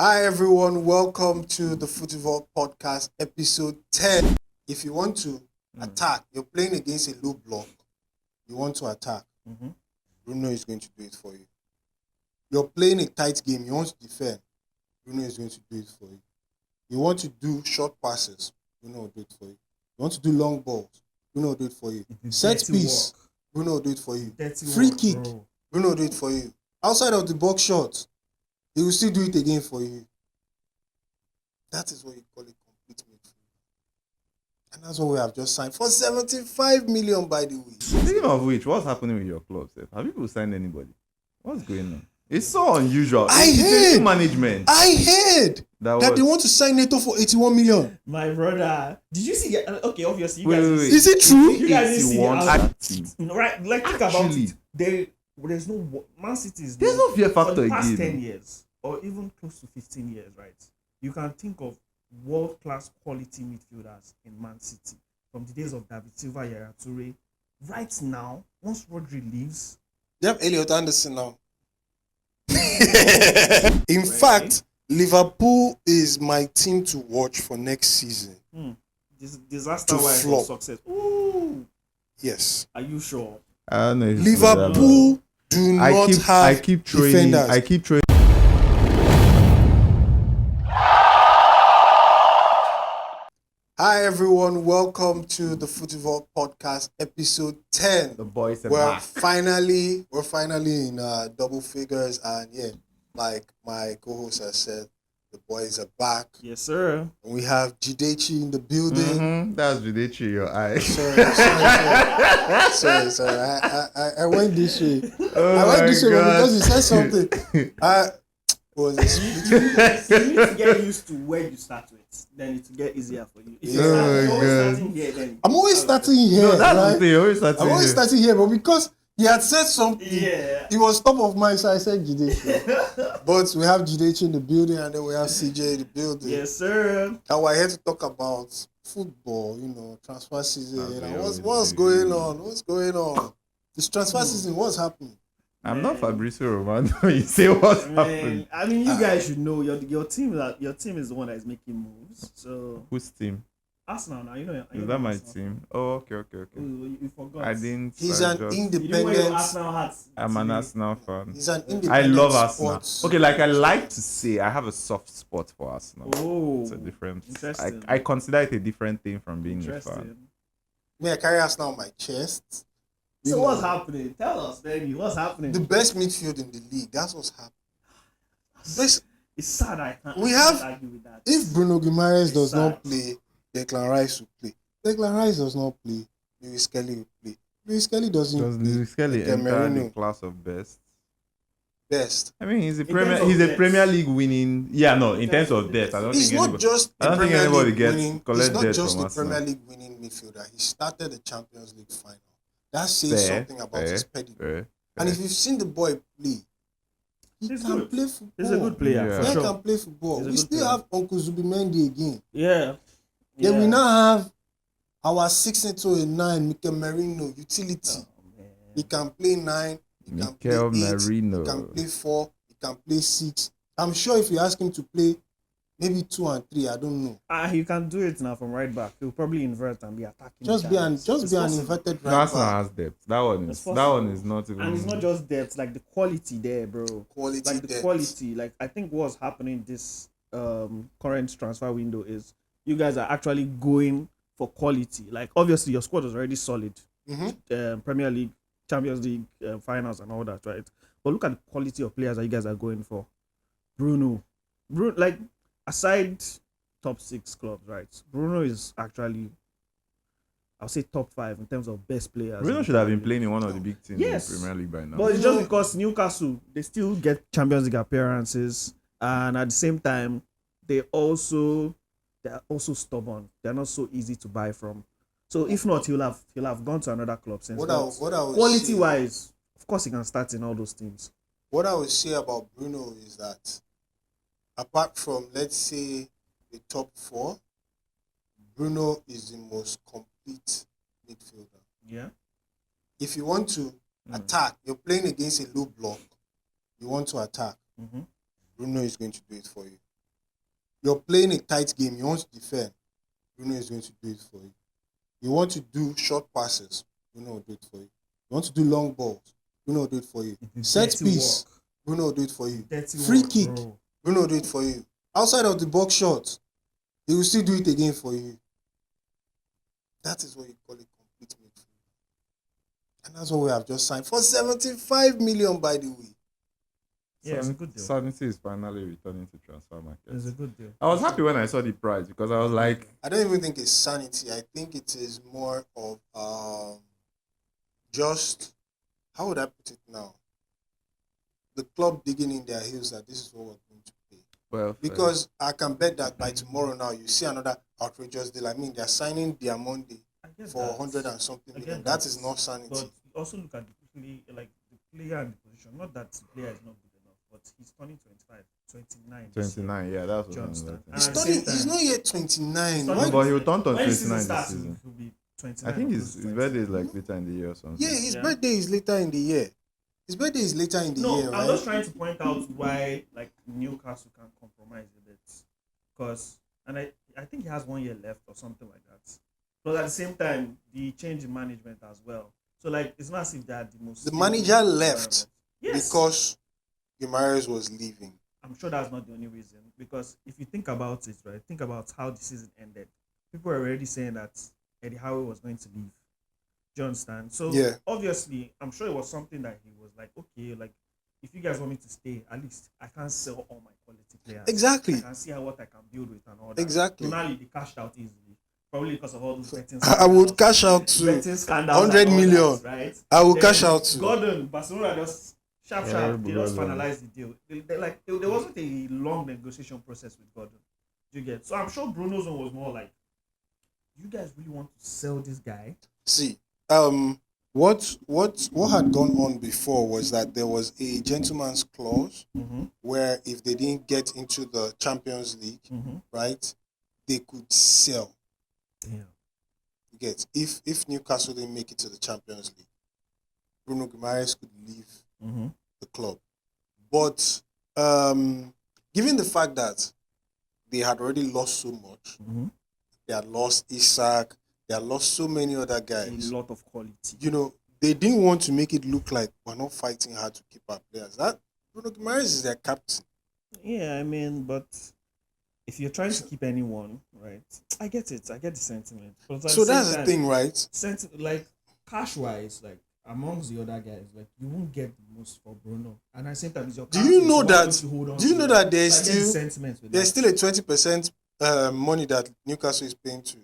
Hi everyone, welcome to the FootyVault podcast episode 10. If you want to attack, you're playing against a low block, you want to attack, Bruno is going to do it for you. You're playing a tight game, you want to defend, Bruno is going to do it for you. You want to do short passes, Bruno will do it for you. You want to do long balls, Bruno will do it for you. Set piece, Bruno will do it for you. Free kick, Bruno will do it for you. Outside of the box shot, he will still do it again for you. That is what you call a complete midfield. And that's what we have just signed for 75 million, by the way. Speaking of which, what's happening with your club, Seth? Have people signed anybody? What's going on? It's so unusual. I heard management. I heard that they want to sign Neto for 81 million. My brother, did you see? Okay, obviously, you Wait, guys. wait, wait. Is it true? You guys didn't see the 81 outcome. Right? Like think about Actually. it. There's no Man City is There's no fear factor for the past again. 10 years or even close to 15 years, right? You can think of world-class quality midfielders in Man City from the days of David Silva, Yaya Toure. Right now, once Rodri leaves, They have Elliot Anderson now. In fact, Liverpool is my team to watch for next season. disaster-wise flop. of success. Ooh, Yes. are you sure? I don't know. Liverpool do not have defenders. I keep throwing. Hi everyone, welcome to the FootyVault podcast episode 10. The boys are We're back. finally in double figures, and yeah, like my co-host has said, the boys are back. Yes, sir. And we have Jidechi in the building. That's ridiculous. Your eye. Sorry. I went this way. Oh I went my this way God. because he said something. Was it split? You need to get used to where you start with. Then it will get easier for you. If Yeah. you're Oh, always God. starting here, then I'm always starting here. No, that's right? the thing. Always starting. I'm always here. starting here, but because he had said something, yeah. it was top of mind, so I said Jidechi. But we have Jidechi in the building, and then we have CJ in the building. Yes, sir. And we're here to talk about football, transfer season. And what's always going do. on? What's going on? This transfer season, what's happening? I'm not Fabrizio Romano. You say what's happening? Man, I mean, you guys should know your team is the one that is making moves. So Whose team? Arsenal now, Is that my team? Oh, okay. You forgot. I didn't. He's I an just- You didn't wear your independent. Arsenal hat. I'm an Arsenal fan. He's an independent. I love Arsenal. sports- Okay, like I like to say, I have a soft spot for Arsenal. Oh, It's a different. Interesting. I consider it a different thing from being a fan. interesting. Me, I carry Arsenal on my chest. So what's happening? Tell us, baby. What's happening? The best midfield in the league. That's what's happening. Best, It's sad. I can't argue with that. if Bruno Guimarães does Sad. not play, Declan Rice will play. Declan Rice does not play, Lewis Kelly will play. Lewis Kelly doesn't Does play. Lewis Kelly Okay, enter the Merino. class of best? Best. I mean, he's a In terms of He's a depth. Premier League winning. Yeah, no, in terms of depth, I don't He's think not anybody. just I the don't think Premier anybody League gets winning. collect He's not debt just from the Arsenal. Premier League winning midfielder. He started the Champions League final. That says something about his pedigree. And if you've seen the boy play, he He's can good. play football. He's a good player, Yeah. for He sure. can play football. He's a We good still player. have Uncle Zubimendi again. Yeah. Then we now have our 6 into a 9, Mikel Merino, utility. Oh, man. He can play 9, he can Mikel play 8, Merino. he can play 4, he can play 6. I'm sure if you ask him to play maybe 2 and 3, I don't know. You can do it now from right back. He'll probably invert and be attacking. Just be an It's inverted No, right Arsenal back. has depth. That one It's is possible. not even. And it's not just depth, like the quality there, bro. Quality Like the depth. quality. Like I think what's happening this current transfer window is you guys are actually going for quality. Like obviously your squad is already solid. Premier League, Champions League finals and all that, right? But look at the quality of players that you guys are going for. Bruno, like aside top 6 clubs, right? Bruno is actually, I'll say top 5 in terms of best players. Bruno in should have Premier been League. playing in one of the big teams Yes. in the Premier League by now. But it's just because Newcastle, they still get Champions League appearances, and at the same time, they're also stubborn. They're not so easy to buy from. So if not, he'll have gone to another club since. What I would Quality say- wise, of course, he can start in all those teams. What I would say about Bruno is that apart from, let's say, the top 4, Bruno is the most complete midfielder. Yeah. If you want to attack, you're playing against a low block, you want to attack, Mm-hmm. Bruno is going to do it for you. You're playing a tight game. You want to defend. Bruno is going to do it for you. You want to do short passes. Bruno will do it for you. You want to do long balls. Bruno will do it for you. Set piece. Bruno will do it for you. Free kick. Bruno will do it for you. Outside of the box shot, he will still do it again for you. That is what you call a complete midfield. And that's what we have just signed for 75 million, by the way. Yeah, it's a good deal. Sanity is finally returning to transfer market. It's a good deal. I was happy when I saw the price because I was like, I don't even think it's sanity. I think it is more of just, how would I put it now? The club digging in their heels that this is what we're going to pay. well, Because I can bet that by tomorrow now you see another outrageous deal. I mean, they're signing Diamonde for 100 and something million. That is not sanity. But also look at the player and the position. Not that the player is not good enough, but he's turning 25, 29. 29, yeah, that's what I'm Understand? saying. He's not yet 29. Starting- But he'll turn on When 29 his season this starts, season. he'll be 29. I think his birthday is like later in the year or something. Yeah, his Yeah. birthday is later in the year. His birthday is later in the No, year, I'm right? just trying to point out why like Newcastle can compromise a bit, because I think he has 1 year left or something like that. But at the same time, the change in management as well. So like it's not as if they are the most. The stable manager left environment. Yes, because Guimarães was leaving. I'm sure that's not the only reason. Because if you think about it, right, think about how the season ended. People were already saying that Eddie Howe was going to leave. Do you understand? So Yeah. obviously, I'm sure it was something that he was like, okay, like if you guys want me to stay, at least I can't sell all my quality players. Exactly. I can see what I can build with and all that. Exactly. Tonali, they cashed out easily, probably because of all those betting. I would cash out to betting scandals. 100 and all million. that, right? I will Then cash out to. Gordon, Barcelona just sharp. They just Gordon. finalized the deal. There wasn't a long negotiation process with Gordon. Do you get? So I'm sure Bruno's one was more like, you guys really want to sell this guy? See, what had gone on before was that there was a gentleman's clause where if they didn't get into the Champions League, right, they could sell. Yeah. You get if Newcastle didn't make it to the Champions League, Bruno Guimarães could leave the club. But given the fact that they had already lost so much, they had lost Isak, they had lost so many other guys. A lot of quality. You know, they didn't want to make it look like we're not fighting hard to keep our players. That Bruno Guimarães is their captain. Yeah, I mean, but if you're trying to keep anyone, right? I get it. I get the sentiment. But at So the that's same the time, thing, right? like cash wise, like amongst the other guys, like you won't get the most for Bruno. And at the same time, it's your Do you captain, know so why that? don't you hold on Do you to know it? that there's So I get the still sentiment with there's that. still a 20% money that Newcastle is paying to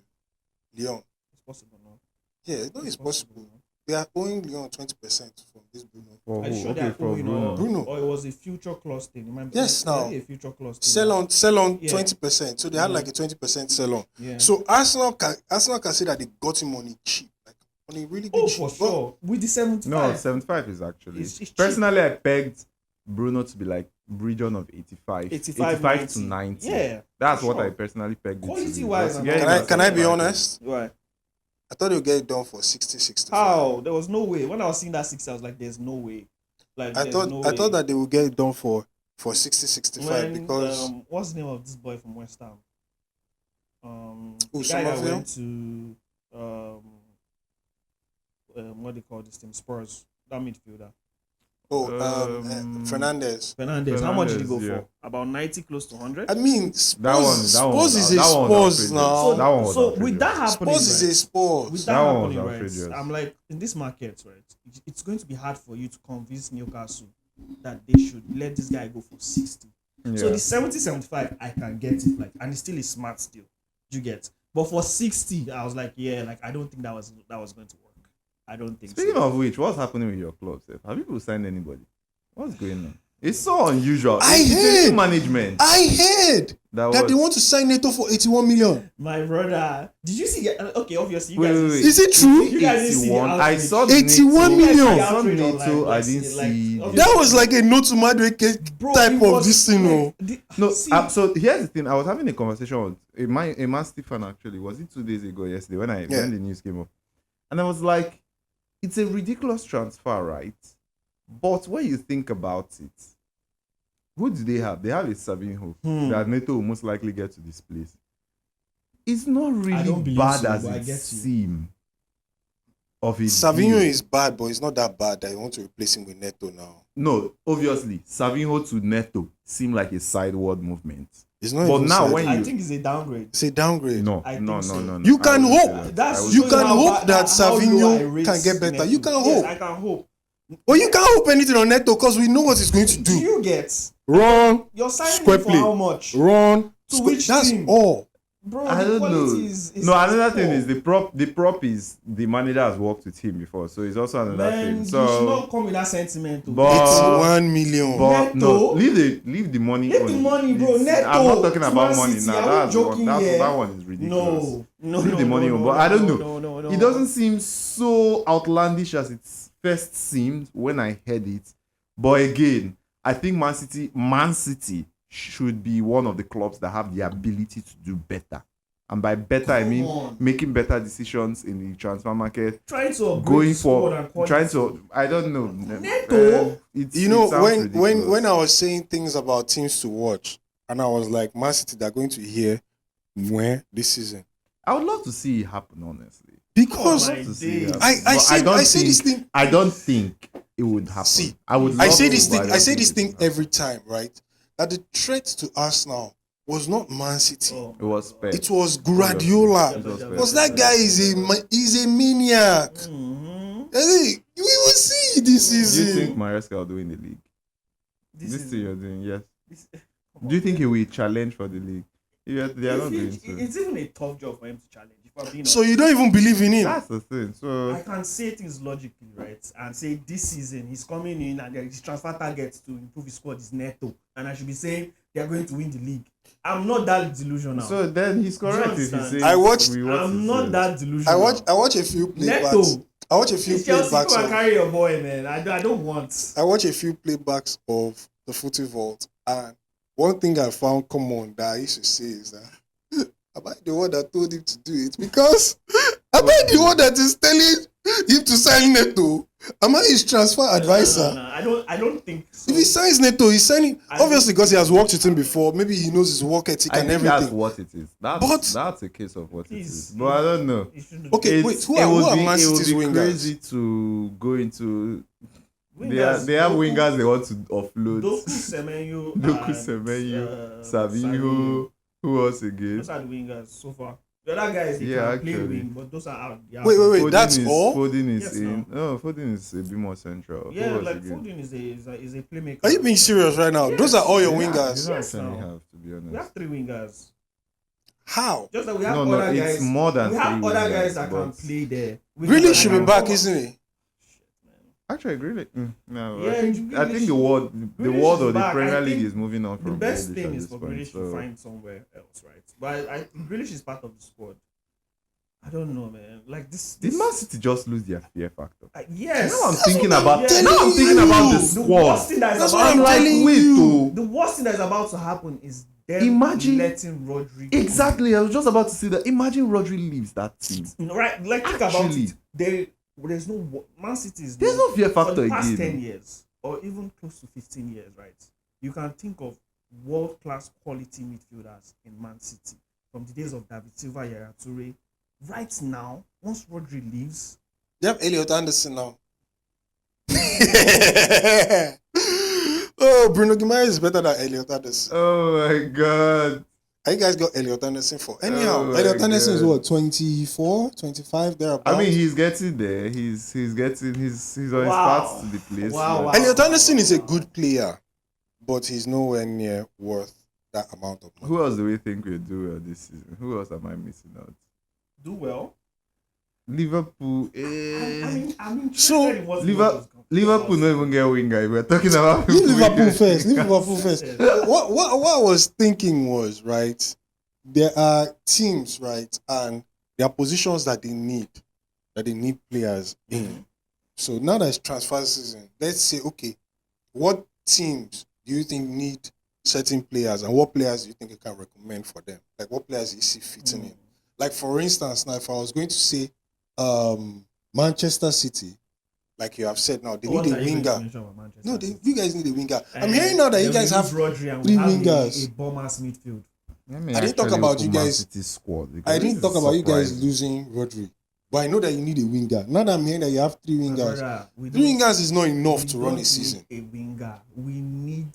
Lyon? It's possible, no? Yeah, no, it's possible. They are owing Lyon 20% from this Bruno. For Are you who? sure they Okay, are for owing Bruno. Bruno. or it was a future clause thing? It might be- Yes, it might now. be a future clause thing. Sell on Yeah. 20%. So they had like a 20% sell on. Yeah. So Arsenal can say that they got him on a cheap, like on a really good Oh, cheap. for But sure. With the 75. No, 75 is actually. It's cheap. Personally, I pegged Bruno to be like region of 85. 85 to 90. Yeah, That's for what sure. I personally pegged it to be. Quality-wise But and yeah, all Can that. I can I be 75. honest? Right. I thought you'd get it done for 60, 65. How? There was no way. When I was seeing that 60, I was like, there's no way. Like, I there's thought no I way. thought that they would get it done for 60, 65 When, because what's the name of this boy from West Ham? Who, The guy that Somerville? went to what they call this team, Spurs, that midfielder. Fernandez. Fernandez. How much did he go Fernandes, yeah. for? About 90, close to 100. I mean, That one Spurs is a that one was Spurs outrageous. now. That one was so outrageous. with that happening, Spurs is a right, Spurs. with That that one was happening, right, outrageous. I'm like, in this market, right, it's going to be hard for you to convince Newcastle that they should let this guy go for 60. So Yeah. the 70, 75, I can get it, like, and it's still a smart deal. You get, but for 60, I was like, yeah, like I don't think that was going to work. I don't think. Speaking so. of which, what's happening with your club, Seth? Have people signed anybody? What's going on? It's so unusual. I It's heard. new management. I heard that they was- want to sign Neto for 81 million. My brother, did you see? Okay, obviously, you Wait, guys. wait, didn't wait. see- Is it true? You guys didn't see the 81. I outrage. saw the 81 Neto. million. I saw Outrage Neto. online, I like, didn't like, see. obviously- That was like a no to Madueke Bro, type it of was this thing. like, No. No, see, so here's the thing. I was having a conversation with a man Stefan actually. Was it 2 days ago? Yesterday when when the news came up, and I was like, it's a ridiculous transfer, right? But when you think about it, Who do they have? They have a Sabinho that Neto will most likely get to this place. It's not don't really believe bad so, as but I it get you. seems. Of his Savinho deal. is bad, but it's not that bad that you want to replace him with Neto now. No, obviously, Savinho to Neto seem like a sideward movement. It's not But even now sad. when I you think it's a downgrade. It's a downgrade. no, I no, think no, so. no, no. You I can wouldn't say hope. that. I That's wouldn't You say can that. hope that Savinho can get better. You can hope. Yes, I can hope. But you can't hope anything on Neto because we know what he's going to Do do. you get? Run, You're signing square him for play. how much? Run. To which That's team? all. Bro, I the don't quality know. is No, another thing poor. is the prop is the manager has worked with him before, so it's also another Man, thing. you should So, not come with that sentiment. But- It's 1 million. but no, Neto? leave the money. Leave the on. money, bro. It's- Neto. I'm not talking to about Man money City. now. Are we That's joking here? that one is ridiculous. No, Leave the money on. But I don't know. No. It doesn't seem so outlandish as it first seemed when I heard it. But again, I think Man City should be one of the clubs that have the ability to do better. And by better, I mean on. making better decisions in the transfer market. Trying to upgrade Going the squad for and quality. trying to, I don't know. Neto? You know, it sounds when ridiculous. I was saying things about teams to watch, and I was like, Man City, they're going to hear where this season. I would love to see it happen, honestly. Because Oh my To see it days. happen. I But say don't this think- thing. I don't think it would happen. See, I would. I love say to, this but thing. don't I say think this it thing would happen. every time, right? That the threat to Arsenal was not Man City. Oh, It was Pep. It was Guardiola. It was Pep. Because that guy is a maniac. mhm. Hey, we will see this Do you season. think Maresca will do in the league? This is- thing you're doing, yes. this- Do you think he will challenge for the league? They are not doing so. It's even a tough job for him to challenge. If I'm being So honest. you don't even believe in him. That's the thing. So I can say things logically, right? And say this season he's coming in and his transfer targets to improve his squad is Neto, and I should be saying they are going to win the league. I'm not that delusional. so then he's correct if he understand? says I watched- I'm not that delusional. I watch a few playbacks. Neto. I watch a few It's Chelsea, playbacks. come and Of, carry your boy, man. I don't want. I watch a few playbacks of the Footy Vault, and one thing I found common that I used to say is that am I the one that told him to do it? Because am I the one that is telling him to sign Neto? Am I his transfer advisor? No, I don't think so. If he signs Neto, he's signing I obviously because he has worked with him before. Maybe he knows his work ethic I and think that's everything. what it is. But- That's a case of what Please, it is. But I don't know. He shouldn't- Okay, It's- wait, who it are would be- Man it would City's be wingers? crazy to go into. They have Doku- wingers they want to offload. Doku Semenyo, Doku and, Semenyo, Savinho. Who else again? Those are the wingers so far. The other guys they Yeah, can play actually. wing, but those are out. Yeah, Wait, Foden that's is, all? Foden is Yes, in. No, Foden is a bit more central. Who Yeah, else like again? Foden is a playmaker. Are you being serious right now? Yes. Those are all your Yeah, wingers. You don't Yes, actually now. have to be We honest. have three wingers. How? Just that we have No, other it's guys. more than we have three other wingers, guys that can but- play there. We Really can- should be back, isn't he? Actually, really, no. Yeah, I think Grealish- the world Grealish or is the back. I Premier League think is moving on The from best Grealish thing at is this for point, Grealish to so- find somewhere else, right? But Grealish is part of the squad. I don't know, man. Like this. Did Man City just lose their fear factor? Yes. Now I'm That's thinking what I'm about. telling Now I'm thinking you. about the The squad. worst thing that is That's about what I'm like, telling wait, you. though. the worst thing that is about to happen is them Imagine- letting Rodri go. Exactly. I was just about to say that. Imagine Rodri leaves that team. Right, like think about Actually. it. There's no Man City is There's no fear for factor the past again. 10 years or even close to 15 years, right? You can think of world-class quality midfielders in Man City from the days of David Silva, Yaya Toure. Right now, once Rodri leaves, You have Elliot Anderson now. Oh, Bruno Guimarães is better than Elliot Anderson. Oh my god. You guys got Elliot Anderson for? Anyhow, Oh my Elliot Anderson is God. what, 24, 25, thereabouts? I mean, he's getting there. He's on his Wow. path to the place. Wow, wow. Elliot Anderson is a good player, but he's nowhere near worth that amount of money. Who else do we think will do well this season? Who else am I missing out? do well. Liverpool. I mean, So, Liverpool not even get winger. We're talking about Leave Liverpool winger. first. Leave Liverpool first. Yeah. What I was thinking was, right, there are teams, right, and there are positions that they need players in. So now that it's transfer season, let's say, okay, what teams do you think need certain players, and what players do you think you can recommend for them? Like, what players do you see fitting in? Like, for instance, now if I was going to say Manchester City, like you have said now, they What need a are you going to winger. mention about Manchester No, City? you guys need a winger. I'm hearing now that you Then guys we have lose Rodri and three we have wingers. a bomb-ass midfield. Let me I didn't talk actually about open you Man guys- City's squad because I didn't this talk is about you guys surprising. losing Rodri, but I know that you need a winger. Now that I'm hearing that you have three My wingers, brother, we three don't- wingers is not enough we to run a don't season. need a winger. We need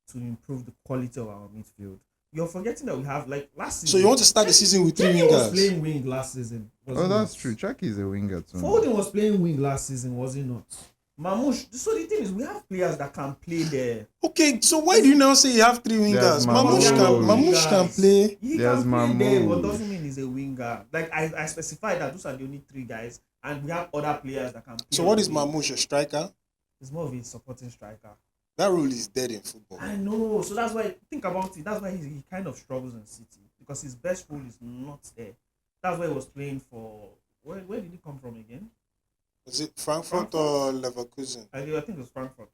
to improve the quality of our midfield. You're forgetting that we have like last season. So you want to start the season with three Jenny was wingers? playing wing last season. was Oh, he that's not? true. Chucky is a winger too. Foden was playing wing last season, was he not? Mamouche. So the thing is, we have players that can play there. Okay, so why do you now say you have three wingers? There's Mamouche can play. He There's can play there, but Mamouche. doesn't mean he's a winger. Like I specified that those are the only three guys, and we have other players that can play. So what on is the wing. Mamouche, a striker? He's more of a supporting striker. That role is dead in football. I know. So that's why think about it. That's why he kind of struggles in City because his best role is not there. That's why he was playing for. Where did he come from again? Is it Frankfurt or Leverkusen? I think it was Frankfurt.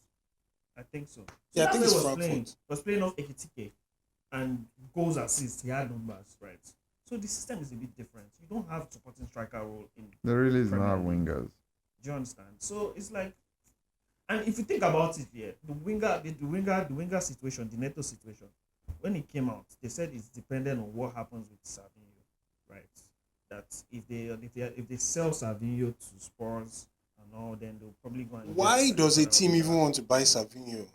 I think so. Yeah, I that's think where it's he was Frankfurt. playing. He was playing off Ekitike and goals assists. He had numbers, right? So the system is a bit different. You don't have supporting striker role in. There really is Premier not League. wingers. Do you understand? So it's like, and if you think about it, yeah, the winger situation, the Neto situation, when it came out, they said it's dependent on what happens with Savinho, right? That if they sell Savinho to Spurs and all, then they'll probably go and. Why get does a another team winger. even want to buy Savinho?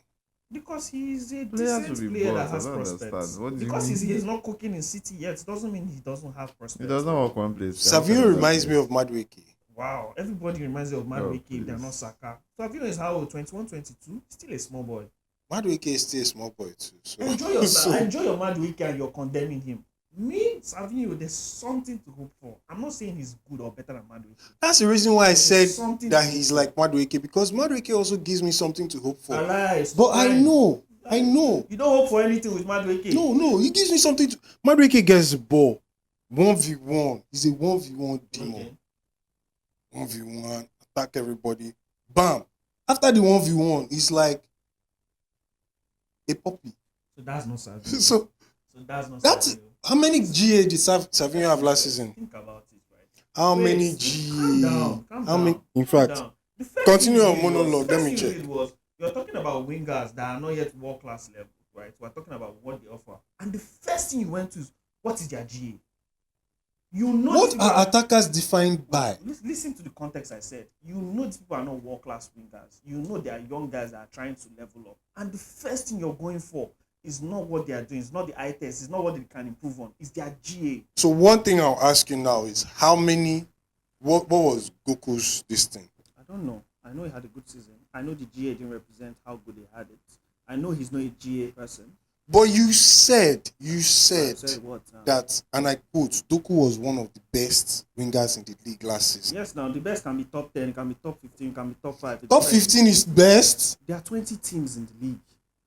Because he's a Players decent will be player bought. that has I don't prospects. understand. What do you Because mean? he's not cooking in City yet, doesn't mean he doesn't have prospects. It does not work one place. Savinho reminds me of Madueke. Wow, everybody reminds me of Madueke if they're please. not Saka. Savinho is how old? 21, 22? Still a small boy. Madueke is still a small boy too. So, Enjoy your Madueke and you're condemning him. Me, Savinho, there's something to hope for. I'm not saying he's good or better than Madueke. that's the reason why I said something that to- he's like Madueke, because Madueke also gives me something to hope for. Alice, But I know. You don't hope for anything with Madueke. No, he gives me something to. Madueke gets the ball. 1v1. He's a 1v1 demon. Okay. 1v1. Attack everybody. Bam. After the 1v1, he's like a puppy. So that's not Savinho. So That's not that's Savinho. how many GA did Savinho have last season? Think about it, right? How Wait, many Calm GA? down. Calm How many? down. In Calm fact, down. The first continue thing your you did monologue. the Let first me thing you check. did was, you're talking about wingers that are not yet world class level, right? We're talking about what they offer. And the first thing you went to is, what is their GA? You know these What people are attackers defined by? Listen to the context I said. You know these people are not world class wingers. You know they are young guys that are trying to level up. And the first thing you're going for is not what they are doing. It's not the eye test. It's not what they can improve on. It's their GA. So one thing I'll ask you now is how many? What was Goku's this thing? I don't know. I know he had a good season. I know the GA didn't represent how good he had it. I know he's not a GA person. But you said Sorry, what? that, and I quote, Doku was one of the best wingers in the league last season. Yes, now the best can be top 10, it can be top 15, it can be top 5. It Top depends. 15 is best. There are 20 teams in the league.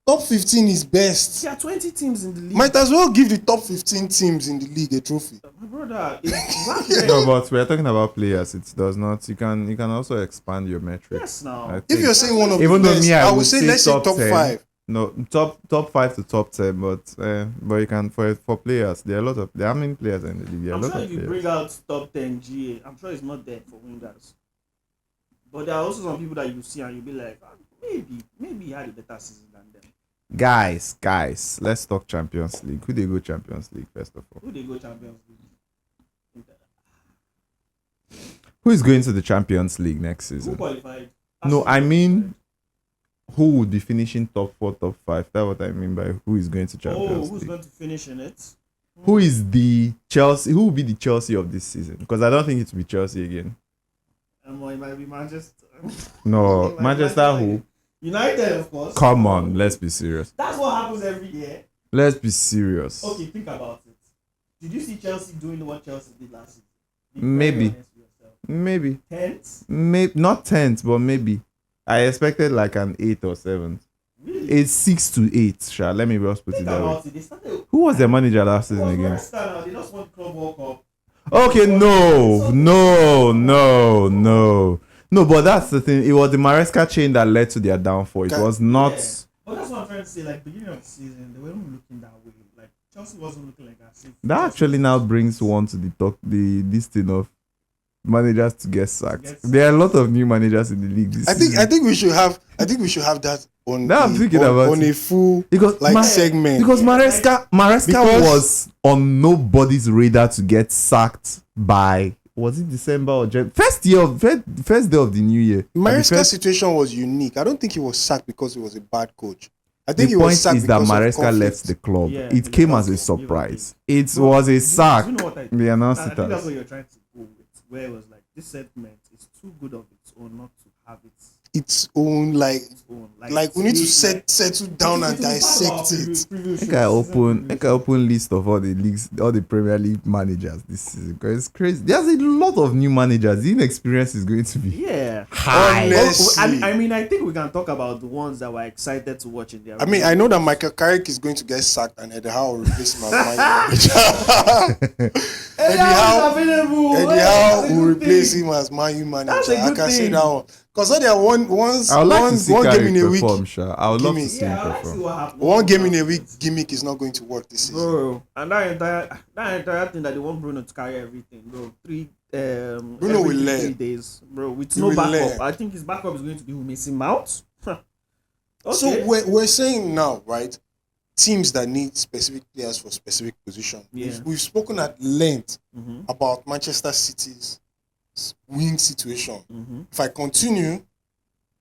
Top 15 is best. There are 20 teams in the league. Might as well give the top 15 teams in the league a trophy. My brother, it's No, but we're talking about players. It does not. You can also expand your metrics. yes, now. I If think- you're saying one of Even the though best, me, I I would would say say let's say top top 10. 5. No, top 5 to top 10, but you can for players. There are a lot of. There are many players in the league. There are I'm a lot sure of if you players. bring out top 10 GA, I'm sure it's not there for wingers. But there are also some people that you see and you'll be like, maybe he had a better season than them. Guys, let's talk Champions League. Who they go Champions League first of all? Who they go Champions League? Who is going to the Champions League next Who season? qualified? No, I Arsenal mean, qualified. who would be finishing top 4, top 5? That's what I mean by who is going to Champions who's League. going to finish in it? Who is the Chelsea? Who will be the Chelsea of this season? Because I don't think it will be Chelsea again. It might be Manchester. No, It might be Manchester who? United, of course. Come on, let's be serious. That's what happens every year. Let's be serious. Okay, think about it. Did you see Chelsea doing what Chelsea did last season? Be Maybe. very honest with yourself. Maybe. 10th? Maybe not 10th, but maybe. I expected like an 8th or 7th. Really? It's 6 to 8, Sha. Let me just put it Think that way. about it. They started. Who was their manager last It season was again? Leicester now. They just won the Club World Cup. Okay, no, but that's the thing. It was the Maresca chain that led to their downfall. It was not. Yeah. But that's what I'm trying to say. Like, beginning of the season, they weren't looking that way. Like, Chelsea wasn't looking like that. That actually now brings one to the talk. This thing of managers to get sacked. There are a lot of new managers in the league this season. I think we should have that on Now I'm thinking about on a full because segment. Because Maresca was on nobody's radar to get sacked by, was it December or January? First day of the new year. Maresca's situation was unique. I don't think he was sacked because he was a bad coach. I think the he was point sacked is that because of Maresca conflict. left the club. Yeah, it came as a surprise. It was a sack. They announced I it think that's as. what you're trying to go with, where it was like this segment is too good of its own not to have its own like we need to settle down and dissect it. I can open list of all the leagues, all the Premier League managers this season because it's crazy. There's a lot of new managers. The inexperience is going to be high. Honestly. I mean, I think we can talk about the ones that we're excited to watch in there. I mean, I know that Michael Carrick is going to get sacked and Eddie Howe will replace him as manager. Eddie Howe will replace him as Man U manager. I can say that one. Because all there one game in a week. I would love to see him perform. One game in a week gimmick is not going to work this season. Bro, and that entire thing that they want Bruno to carry everything, bro. Bruno will learn. 3 days, bro, with He no will backup. learn. I think his backup is going to be Mason Mount. Okay. So we're saying now, right? Teams that need specific players for specific position. Yeah. We've spoken at length about Manchester City's wing situation. If I continue,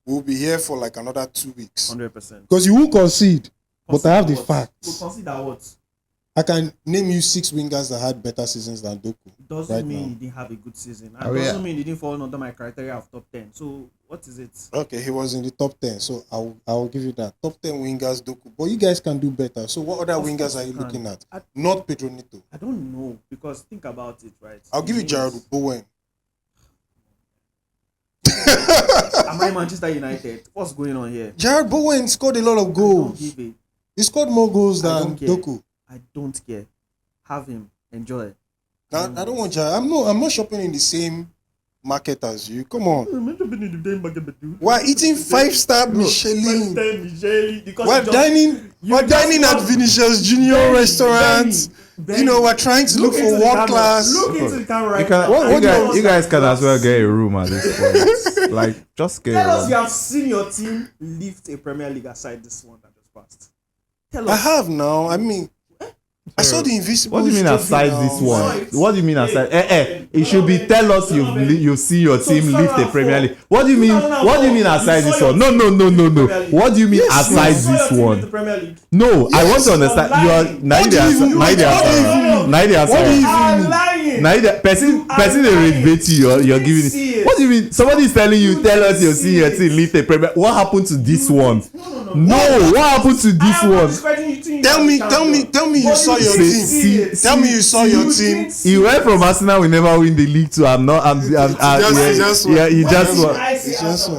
we'll be here for like another 2 weeks. 100%. Because you will concede, but I have the We'll facts. consider what? I can name you 6 wingers that had better seasons than Doku. Doesn't right mean now. he didn't have a good season. And Oh, yeah. doesn't mean he didn't fall under my criteria of top 10. So what is it? Okay, he was in the top 10, so I'll give you that. Top 10 wingers, Doku. But you guys can do better. So what other Of wingers course are you we can. looking at? I- Not Pedro Neto. I don't know, because think about it, right? I'll give you Jared Bowen. Am I Manchester United? What's going on here? Jared Bowen scored a lot of Don't goals. give it. He scored more goals I than don't care. Doku. I don't care. Have him. Enjoy. I don't want Jared. I'm not shopping in the same market as you. Come on. We're eating 5-star Michelin. We're dining at Vinicius Junior restaurants. You know, we're trying to look for world class. Look into the camera. You guys can as well get a room at this point. Like, just get Tell a us room. you have seen your team lift a Premier League aside this one that just passed. Tell I us. have now. I mean, I saw the invisible. What do you mean trophy aside now. this one? Right. What do you mean aside? It should be tell us you've seen your So team lift the Salah Premier for- League. What do you mean? 2004, What do you mean aside you this saw one? your No. team lift the Premier League. What do you mean Yes, aside yes. this The one? Premier League. No, I want to understand. You are lying. now What the do you answer. even- Now the what do you answer. even- Now the what do you answer. even- I'm lying. Now the person they lying. rate you. You're giving didn't see it. it. What do you mean? Somebody is telling you. You Tell us didn't you're see seeing your it. team lift the Premier. What happened to this one? No. No, what happened to this one? Tell me you saw your team. Tell me you saw your team. He went from Arsenal, we never win the league, to I'm not. He just won. He just won. It's just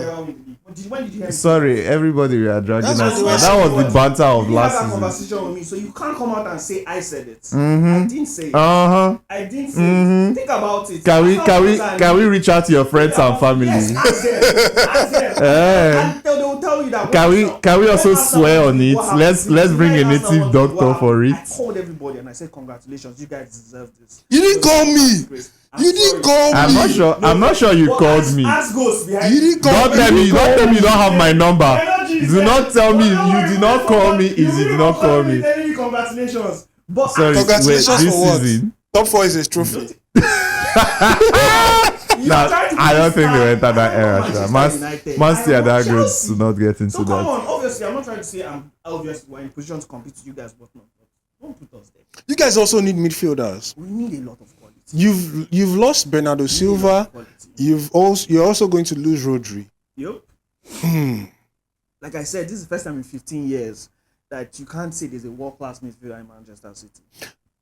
When did you hear me? Sorry, everybody, we are dragging That's us. what they were That was saying. the banter of You had last that season. conversation with me, so you can't come out and say I said it. I didn't say it. I didn't say it. Think about it. Can we reach out to your friends and family? Yes, ask them. Eh. And they will tell you that. Can we also swear on it? Let's bring a native doctor for it. I called everybody and I said, congratulations, you guys deserve this. You didn't call me. You didn't call me. I'm not sure you called me. Ask ghosts behind You didn't call Don't me. tell me you don't have my number. Energy is Do there. not tell me But don't you worry, did not call me. Is you did not call me? Telling you congratulations. But Sorry, wait, Congratulations this for what? season. Top 4 is a trophy. Nah, I don't think they went at that era. Man City are that good to not get into So come that. on, obviously, I'm not trying to say I'm obviously we're in position to compete with you guys, but no, don't put us there. You guys also need midfielders. We need a lot of quality. You've lost Bernardo Silva. You're also going to lose Rodri. Yep. Like I said, this is the first time in 15 years that you can't say there's a world-class midfielder in Manchester City.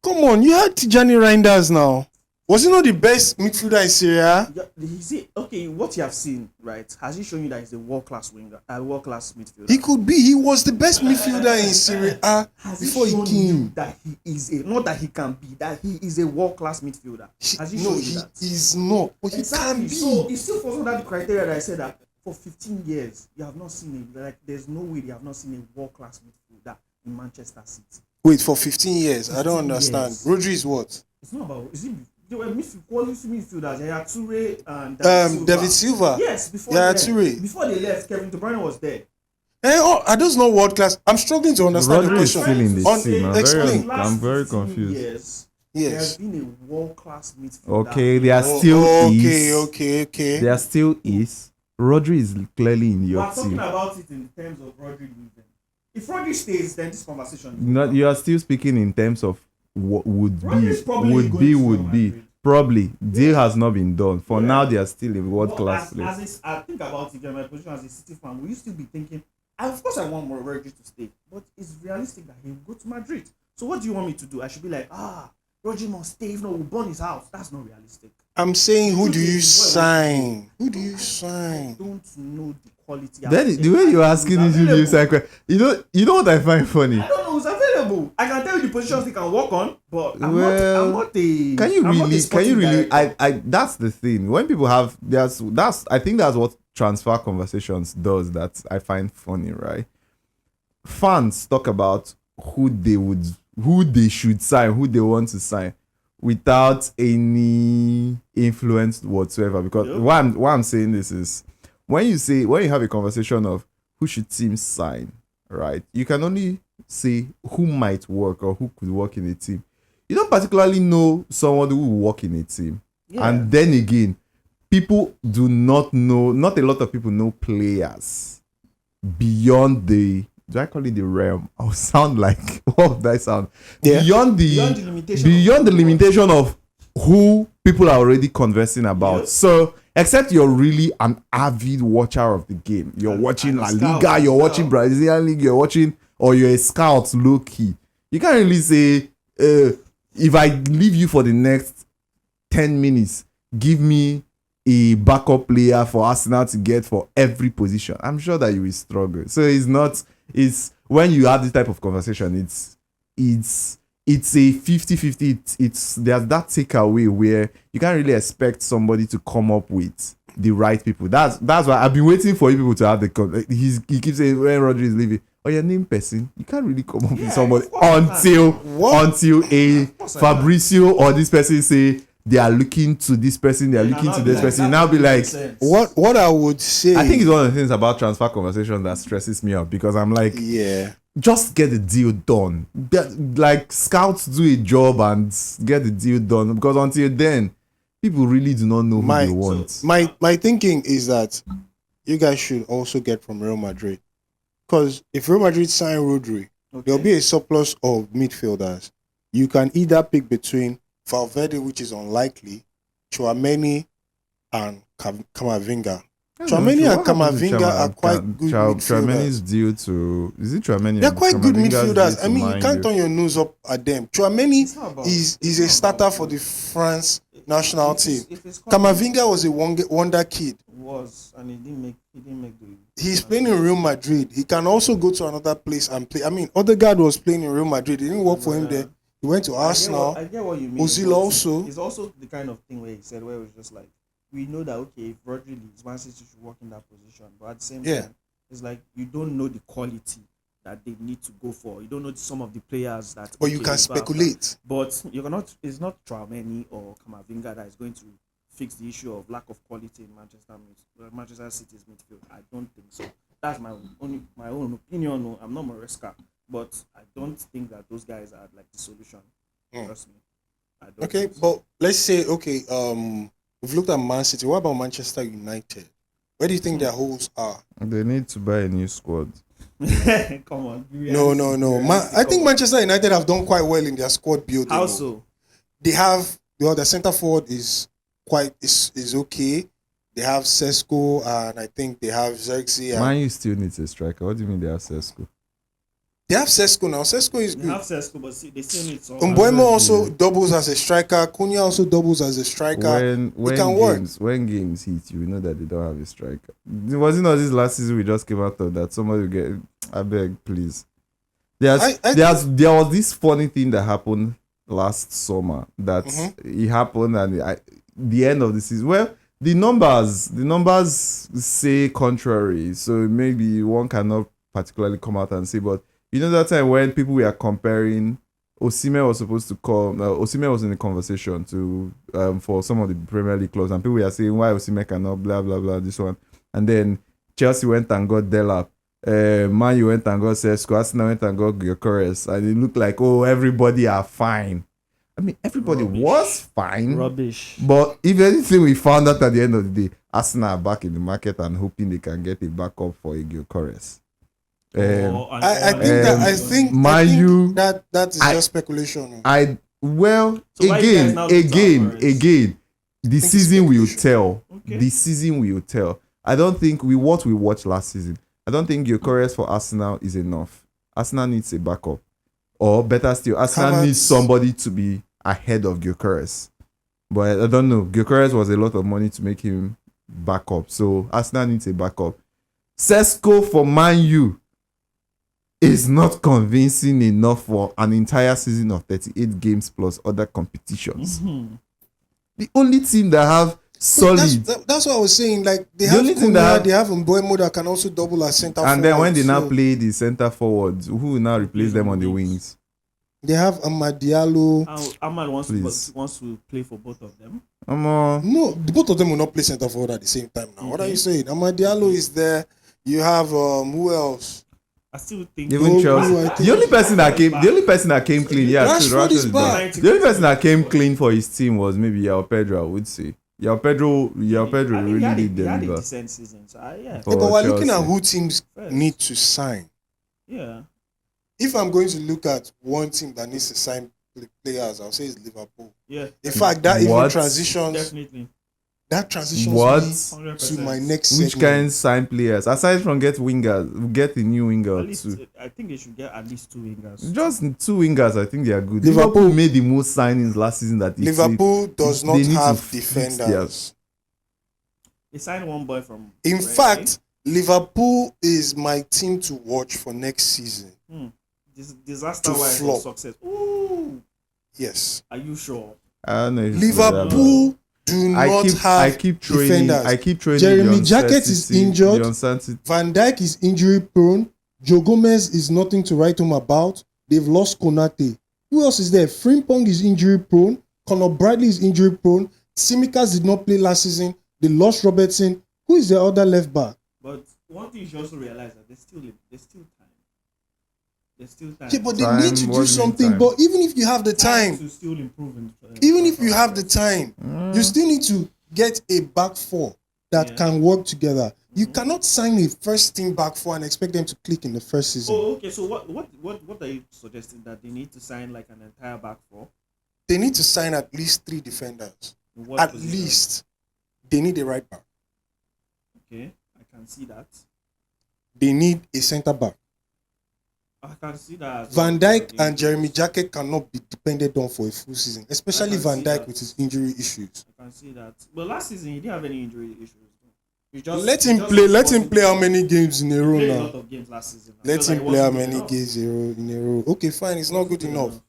Come on, you had Tijani Reinders now. Was he not the best midfielder in Syria? Yeah, is it okay? What you have seen, right? Has he shown you that he's a world-class winger, a world-class midfielder? He could be. He was the best midfielder in Syria Has before he shown you came. that he is not that he can be, that he is a world-class midfielder? Has he No, shown you he that? is not. But he can be. So it still falls under the criteria that I said that for 15 years you have not seen it. Like there's no way you have not seen a world-class midfielder in Manchester City. Wait, for 15 years? I don't 15 understand. years. Rodri is what? It's not about. Is it They were quality midfielders. They had Toure and David Silva. Yes, before they left, Kevin De Bruyne was there. Are those not world class? I'm struggling to understand the Rodri is question. still in the team. Explain. I'm very confused. There has been a world class midfielder. Okay, there still is. Okay. There still is. Rodri is clearly in your We're talking team. about it in terms of Rodri leaving. If Rodri stays, then this conversation is Not, you are still speaking in terms of what would Rodri's probably would going be, to would Real be. Madrid. Probably. Deal has not been done. For now, they are still a world class player. I think about it in my position as a City fan, will you still be thinking, of course I want Rodri to stay, but it's realistic that he will go to Madrid. So what do you want me to do? I should be like, Rodri must stay, if not, we'll burn his house. That's not realistic. I'm saying, who do you sign? Who do you sign? I don't know the quality. Then the way you're asking this, you know what I find funny? I don't know who's available. I can tell you the positions they can work on, but I'm not a. Can you really? I that's the thing. When people have I think that's what transfer conversations does that I find funny, right? Fans talk about who they should sign, who they want to sign, without any influence whatsoever. Because why I'm saying this is when you have a conversation of who should teams sign, right? You can only say who might work or who could work in a team. You don't particularly know someone who will work in a team. Yeah. And then again, people do not know, not a lot of people know players beyond the, do I call it the realm? I'll sound like, what would I sound? Yeah. Beyond the limitation of who people are already conversing about. Yeah. So, except you're really an avid watcher of the game. You're watching La Liga, you're watching Brazilian League, you're watching, or you're a scout low key. You can't really say, if I leave you for the next 10 minutes, give me a backup player for Arsenal to get for every position. I'm sure that you will struggle. So it's when you have this type of conversation, it's a 50-50. There's that takeaway where you can't really expect somebody to come up with the right people. That's why I've been waiting for you people to have he keeps saying when Rodri is leaving. Or your name person, you can't really come up with somebody until a Fabrizio or this person say they are looking to this person, they are looking to this person. Now be like, what I would say. I think it's one of the things about transfer conversation that stresses me out because I'm like, just get the deal done. Like scouts do a job and get the deal done because until then, people really do not know who they want. So my thinking is that you guys should also get from Real Madrid. Because if Real Madrid sign Rodri, there'll be a surplus of midfielders. You can either pick between Valverde, which is unlikely, Tchouaméni, and Camavinga. Tchouaméni and Camavinga are quite good midfielders. Tchouaméni is due to... Is it Tchouaméni? They're quite good midfielders. I mean, you can't turn your nose up at them. Tchouaméni is a starter for the France national team. Camavinga was a wonder kid. And he didn't make the... He's playing in Real Madrid. He can also go to another place and play. I mean, Odegaard was playing in Real Madrid. It didn't work for him there. He went to Arsenal. I get what you mean. Ozil also. It's also the kind of thing where he said, where it was just like, we know that, okay, if Rodri leaves, Man City should work in that position. But at the same time, it's like, you don't know the quality that they need to go for. You don't know some of the players that... But you can speculate. But you're not. It's not Tchouaméni or Camavinga that is going to fix the issue of lack of quality in Manchester City's midfield. I don't think so. That's my own opinion. No, I'm not Maresca, but I don't think that those guys are like the solution. Trust me. I don't think so. But let's say we've looked at Man City. What about Manchester United? Where do you think their holes are? They need to buy a new squad. Come on. No. I think Manchester United have done quite well in their squad building. How so? They have their center forward is okay. They have Sesko and I think they have Xerxes. Man U still needs a striker. What do you mean they have Sesko? They have Sesko now. Sesko is good. They have Sesko, but they still need some. Mbeumo also doubles as a striker. Cunha also doubles as a striker. When games hit, you know that they don't have a striker. Was it not this last season we just came out of that somebody will get? I beg, please. There was this funny thing that happened last summer that it happened and the end of the season. Well, the numbers say contrary, so maybe one cannot particularly come out and say, but you know that time when people were comparing Osimhen was supposed to come. Osimhen was in the conversation to for some of the Premier League clubs, and people were saying why Osimhen cannot blah blah blah this one. And then Chelsea went and got Delap. Man U went and got Sesko. Arsenal went and got Gyökeres, and it looked like everybody are fine. I mean, everybody was fine. Rubbish. But if anything, we found out at the end of the day, Arsenal are back in the market and hoping they can get a backup for a Gyökeres. I think that is just speculation. Again, the season will tell. Okay. The season will tell. I don't think what we watched last season. I don't think Gyökeres for Arsenal is enough. Arsenal needs a backup, or better still, Arsenal needs somebody to be ahead of Gyökeres. But I don't know. Gyökeres was a lot of money to make him backup, so Arsenal needs a backup. Sesko for Man U is not convincing enough for an entire season of 38 games plus other competitions. Mm-hmm. The only team that have solid. That's what I was saying. Like they have Kuna, they have Mboemo that can also double as centre forward. And then when they now play the centre forwards, who will now replace them on the wings? They have Amad Diallo. Ahmad wants to play for both of them. No, both of them will not play centre forward at the same time now. Okay. What are you saying? Amad Diallo is there. You have who else? I still think even Chelsea. The only person that came clean, Rashford is back. The only person that came clean for his team was maybe João Pedro, I would say. João Pedro really did deliver. He had a decent season, so but we're looking at who teams need to sign. Yeah. If I'm going to look at one team that needs to sign players, I'll say it's Liverpool. Yeah. In fact, that even transitions. Definitely. That transitions me to my next segment. Which kind sign players? Aside from get wingers, get a new winger too. I think they should get at least 2 wingers. Just 2 wingers, I think they are good. Liverpool made the most signings last season that Liverpool does not have defenders. They signed one boy from. In fact, Liverpool is my team to watch for next season. Disaster-wise or success. Ooh. Yes. Are you sure? I don't know. Liverpool do not have defenders. I keep training. Jeremy Jacket is injured. Van Dijk is injury prone. Joe Gomez is nothing to write home about. They've lost Konate. Who else is there? Frimpong is injury prone. Conor Bradley is injury prone. Tsimikas did not play last season. They lost Robertson. Who is the other left back? But one thing you should also realize that there's still time. There's still time. Yeah, but they need to do something. Time. But even if you have the time to still improve. Even if you have the time, you still need to get a back four that can work together. You cannot sign a first team back four and expect them to click in the first season. Oh, okay. So what are you suggesting? That they need to sign like an entire back four? They need to sign at least 3 defenders. At least. They need a right back. Okay, I can see that. They need a centre back. I can see that. Van Dijk and Jeremy Jacket cannot be depended on for a full season, especially Van Dijk with his injury issues. I can see that. But last season he didn't have any injury issues. Let him play. Let him play how many games in a row now? A lot of games last season. Let him play how many games in a row. Okay, fine. It's not good enough.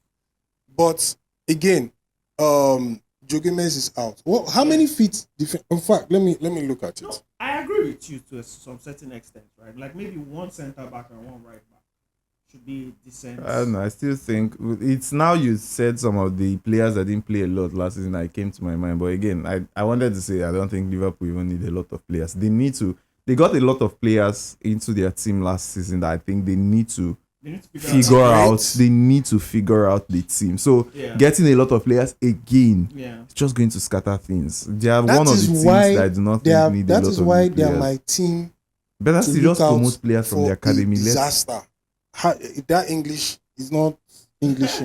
But again, Joe Gomez is out. How many feet? In fact, let me look at it. No, I agree with you to some certain extent, right? Like maybe one centre back and one right back should be decent. I don't know. I still think it's now you said some of the players that didn't play a lot last season that came to my mind. But again, I wanted to say I don't think Liverpool even need a lot of players. They got a lot of players into their team last season that I think they need to figure out. They need to figure out the team. So getting a lot of players again, it's just going to scatter things. They are one of the teams that I do not think need a lot of players. That is why they are my team. Better still just promote players from the academy. Disaster. That English is not English,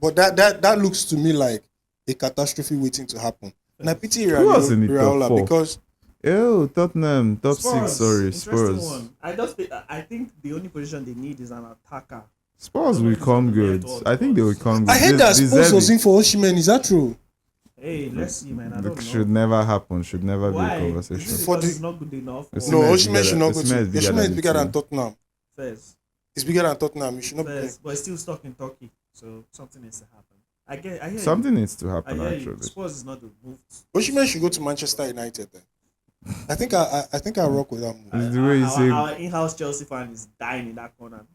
but that looks to me like a catastrophe waiting to happen. And I pity Raiola because Tottenham top Spurs, 6. Sorry, Spurs. One. I think the only position they need is an attacker. Spurs will come good. I think they will come good. I heard that Spurs was in for Osimhen. Is that true? Hey, let's see, man. I don't know. Should never happen. Should never be a conversation. It's not good enough. No, Osimhen should not go to. Osimhen is bigger than Tottenham. First. It's bigger than Tottenham. You should not be. But it's still stuck in Turkey, so something needs to happen. I hear something needs to happen. Actually, Spurs is not the move. Osimhen should go to Manchester United then. I think I rock with that move. The way you say our in-house Chelsea fan is dying in that corner,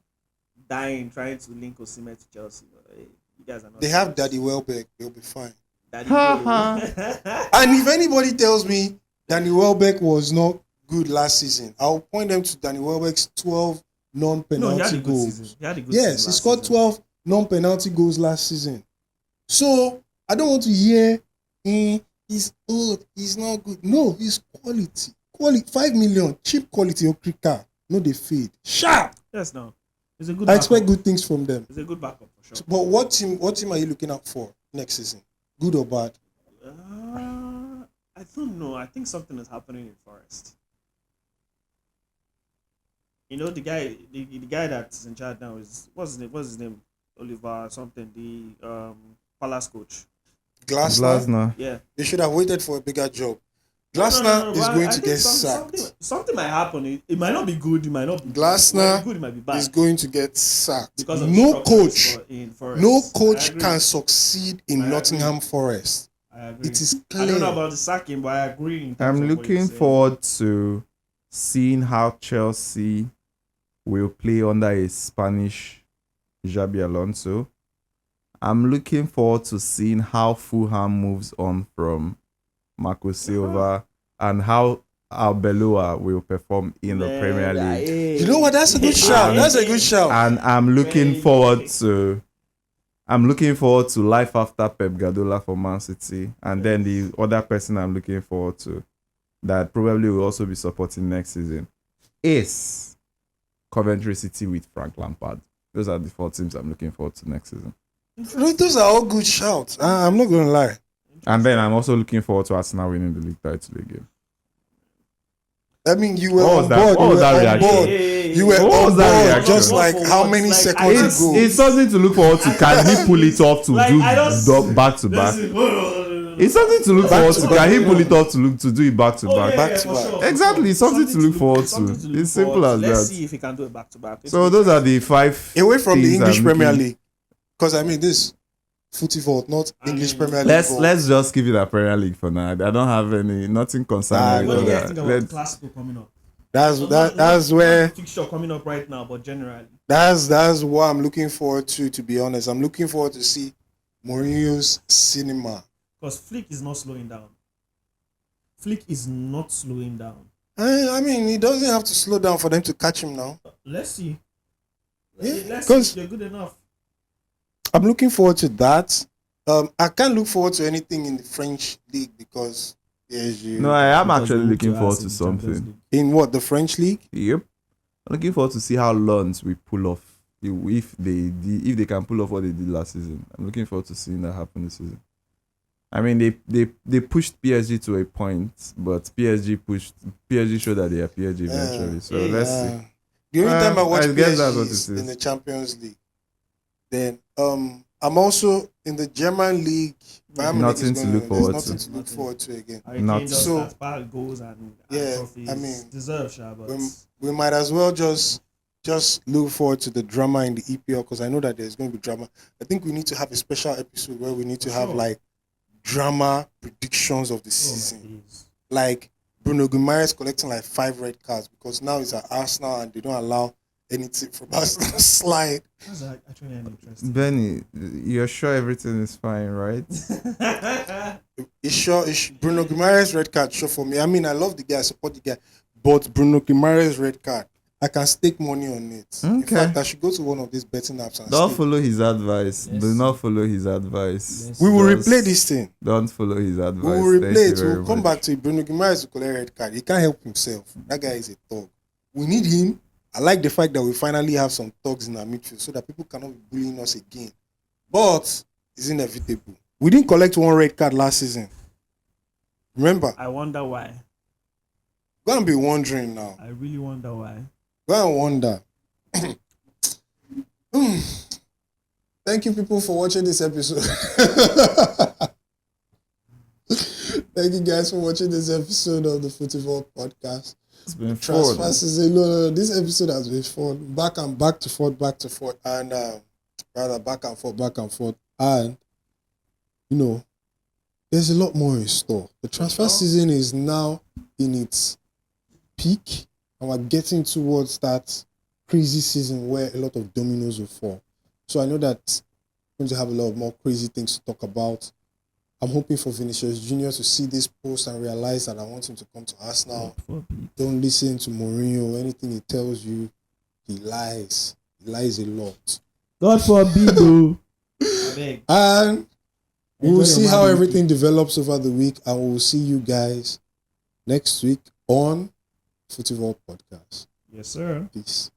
trying to link Osimhen to Chelsea. But, hey, guys are not. They have Daddy Welbeck. They'll be fine. Daddy Ha, And if anybody tells me Danny Welbeck was not good last season, I'll point them to Danny Welbeck's 12 No, he had non-penalty a good goals. season. He had a good Yes, season he last scored season. 12 non-penalty goals last season. So I don't want to hear he's old, he's not good. No, he's quality. 5 million, cheap quality of cricket. No, they fade. Sharp. Yes, no. It's a good. I expect backup. good things from them. It's a good backup for sure. But what team are you looking out for next season? Good or bad? I don't know. I think something is happening in Forest. You know, the guy that's in charge now is what's his name? Oliver something. The Palace coach. Glasner. Yeah. They should have waited for a bigger job. Glasner is going to get sacked. Something might happen. It might not be good. It might not be Glasner good. It might be bad. is going to get sacked. Because of No the coach, structures in Forest. no I coach agree. can succeed in I Nottingham Forest. I agree. It is I don't know clear. about the sacking, but I agree. in terms I'm of what looking you're saying. forward to seeing how Chelsea will play under a Spanish Xabi Alonso. I'm looking forward to seeing how Fulham moves on from Marco Silva and how Arbeloa will perform in the Premier League. You know what? That's a good shout. That's a good shout. And I'm looking forward to life after Pep Guardiola for Man City. And then the other person I'm looking forward to that probably will also be supporting next season is Coventry City with Frank Lampard. Those are the 4 teams I'm looking forward to next season. Those are all good shouts. I'm not going to lie. And then I'm also looking forward to Arsenal winning the league title again. I mean, you were What on was that- board. what You was were that on reaction? board. You were What was on that board reaction? just like What how for many what? Like, seconds I ago. It's something to look forward to. Can he pull it off to Like, I don't- do back to back? Listen, It's something to look Back forward to to. back. Can he pull it off to do it back to Oh, back? yeah, Back yeah, to for back. sure, for Exactly, sure. something to look forward to. something to look It's simple forward as to. Let's that. see if he can do it back to back. So those are the 5 Away from the things English I'm Premier looking- League. Because I mean, this Footy Vault, not English mean, Premier League. vault. Let's just give it a Premier League for now. I don't have nothing Nah, concerning What do with you yeah. guys think that. about the Let's- Classical coming up? That's where Fixture coming up right now, but generally. that's what I'm looking forward to be honest. I'm looking forward to see Mourinho's cinema. Because Flick is not slowing down. Flick is not slowing down. I mean, he doesn't have to slow down for them to catch him now. Let's see. Yeah, Let's 'cause- see if you're good enough. I'm looking forward to that. I can't look forward to anything in the French league because No, I am Because actually we looking need forward ask to in the Champions something. League. in what the French league. Yep. I'm looking forward to see how Lens will pull off if they can pull off what they did last season. I'm looking forward to seeing that happen this season. I mean, they pushed PSG to a point, but PSG showed that they are PSG eventually. So let's see. The only time I watch I guess that's PSG what it is is. in the Champions League. Then I'm also in the German league. Bayern Munich Nothing is to going look on. forward There's nothing to. to look forward to again. Not- Kane just So- has bad goals and Yeah, trophies. I mean, deserve sha, but We might as well just look forward to the drama in the EPL because I know that there's going to be drama. I think we need to have a special episode where we need to have Sure. like drama predictions of the oh season. my days. Like Bruno Guimarães collecting like 5 red cards because now he's at Arsenal and they don't allow anything from Arsenal to slide. That's actually an interesting. Benny, you're sure everything is fine, right? It's Bruno Guimarães red card sure for me. I mean, I love the guy, I support the guy, but Bruno Guimarães red card, I can stake money on it. In Okay. fact, I should go to one of these betting apps and Don't stake. follow his advice. Yes. Do not follow his advice. Yes. We will Just replay this thing. Don't follow his advice. We will Thank replay you it. very We'll come much. back to it. Bruno Guimarães will collect red card. He can't help himself. That guy is a thug. We need him. I like the fact that we finally have some thugs in our midfield so that people cannot be bullying us again. But it's inevitable. We didn't collect 1 red card last season. Remember? I wonder why. Go and be wondering now. I really wonder why. Go and wonder. Thank you, people, for watching this episode. Thank you, guys, for watching this episode of the FootyVault podcast. It's been Transfer fun. season. No. This episode has been fun. Back to forth, and rather back and forth, and you know, there's a lot more in store. The transfer season is now in its peak, and we're getting towards that crazy season where a lot of dominoes will fall. So I know that Going to have a lot of more crazy things to talk about. I'm hoping for Vinicius Junior to see this post and realize that I want him to come to Arsenal. Don't listen to Mourinho. Anything he tells you, he lies. He lies a lot. God forbid, though. And we'll Enjoy see your how Man everything develops over the week, and we'll see you guys next week on FootyVault Podcast. Yes, sir. Peace.